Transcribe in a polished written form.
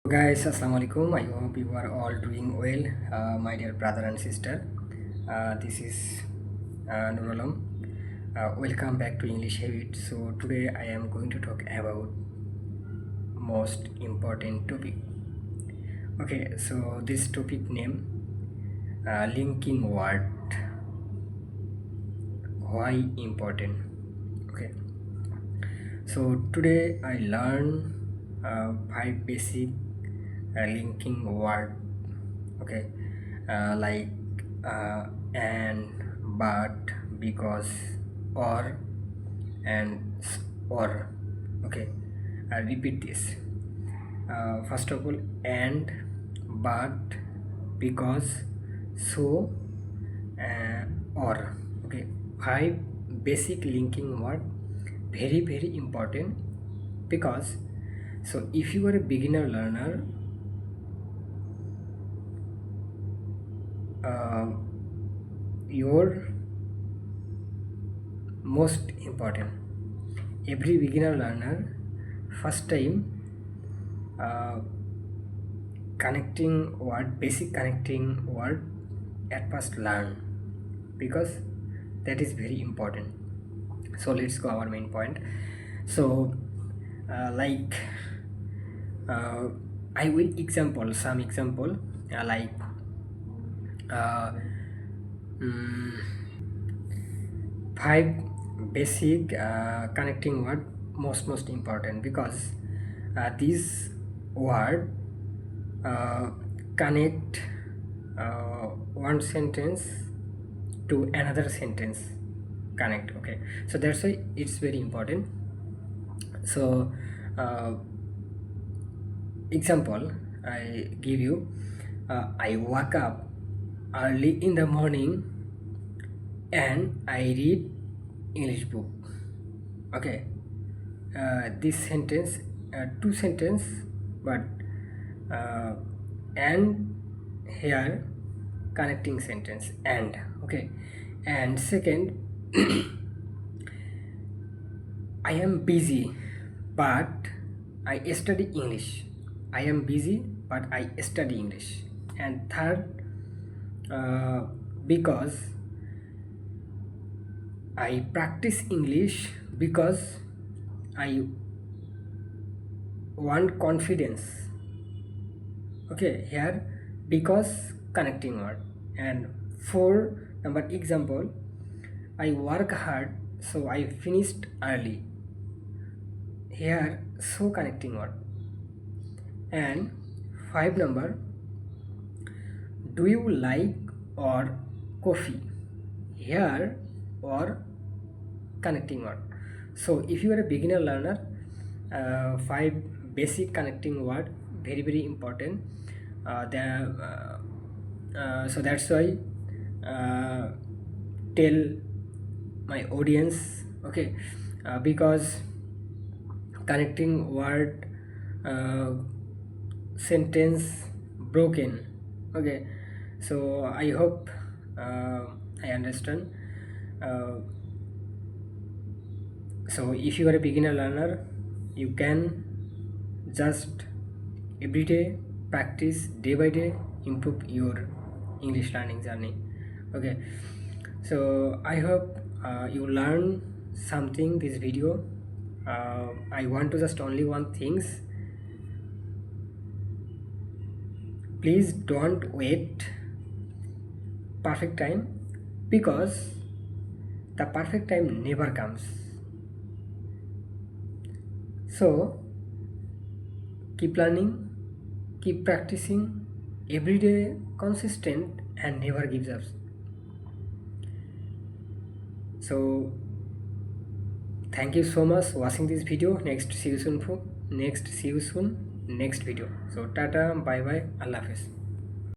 Guys, assalamu alaikum. I hope you are all doing well, my dear brother and sister. This is Nurulam. Welcome back to English Habit. So today I am going to talk about most important topic. Okay, so this topic name linking word. Why important? Okay, so today I learn 5 basic linking word. Okay, like and, but, because, or, and or. Okay, I repeat this. First of all, and, but, because, so, or. Okay, 5 basic linking word, very important. Because so if you are a beginner learner, your most important, every beginner learner first time connecting word, basic connecting word at first learn, because that is very important. So let's go our main point. So like I will example some example, like uh, mm, 5 basic connecting word, most important, because this word connect one sentence to another sentence, connect. Okay, so that's why it's very important. So example I give you, I wake up early in the morning and I read English book. Okay, this sentence, two sentence, but and here connecting sentence and. Okay, and second, I am busy but I study English. I am busy but I study English. And third, because I practice English because I want confidence. Okay, here because connecting word. And four number example, I work hard so I finished early. Here so connecting word. And 5 number, do you like or coffee? Here or connecting word. So if you are a beginner learner, 5 basic connecting word, very important. So that's why tell my audience. Okay, because connecting word, sentence broken. Okay, so I hope I understand. uh, so if you are a beginner learner, you can just everyday practice, day by day improve your English learning journey. Okay, so I hope you learn something this video. I want to just only one things, please don't wait perfect time, because the perfect time never comes. So keep learning, keep practicing every day, consistent, and never gives up. So thank you so much watching this video. Next see you soon next video. So tata, bye bye, Allah Hafiz.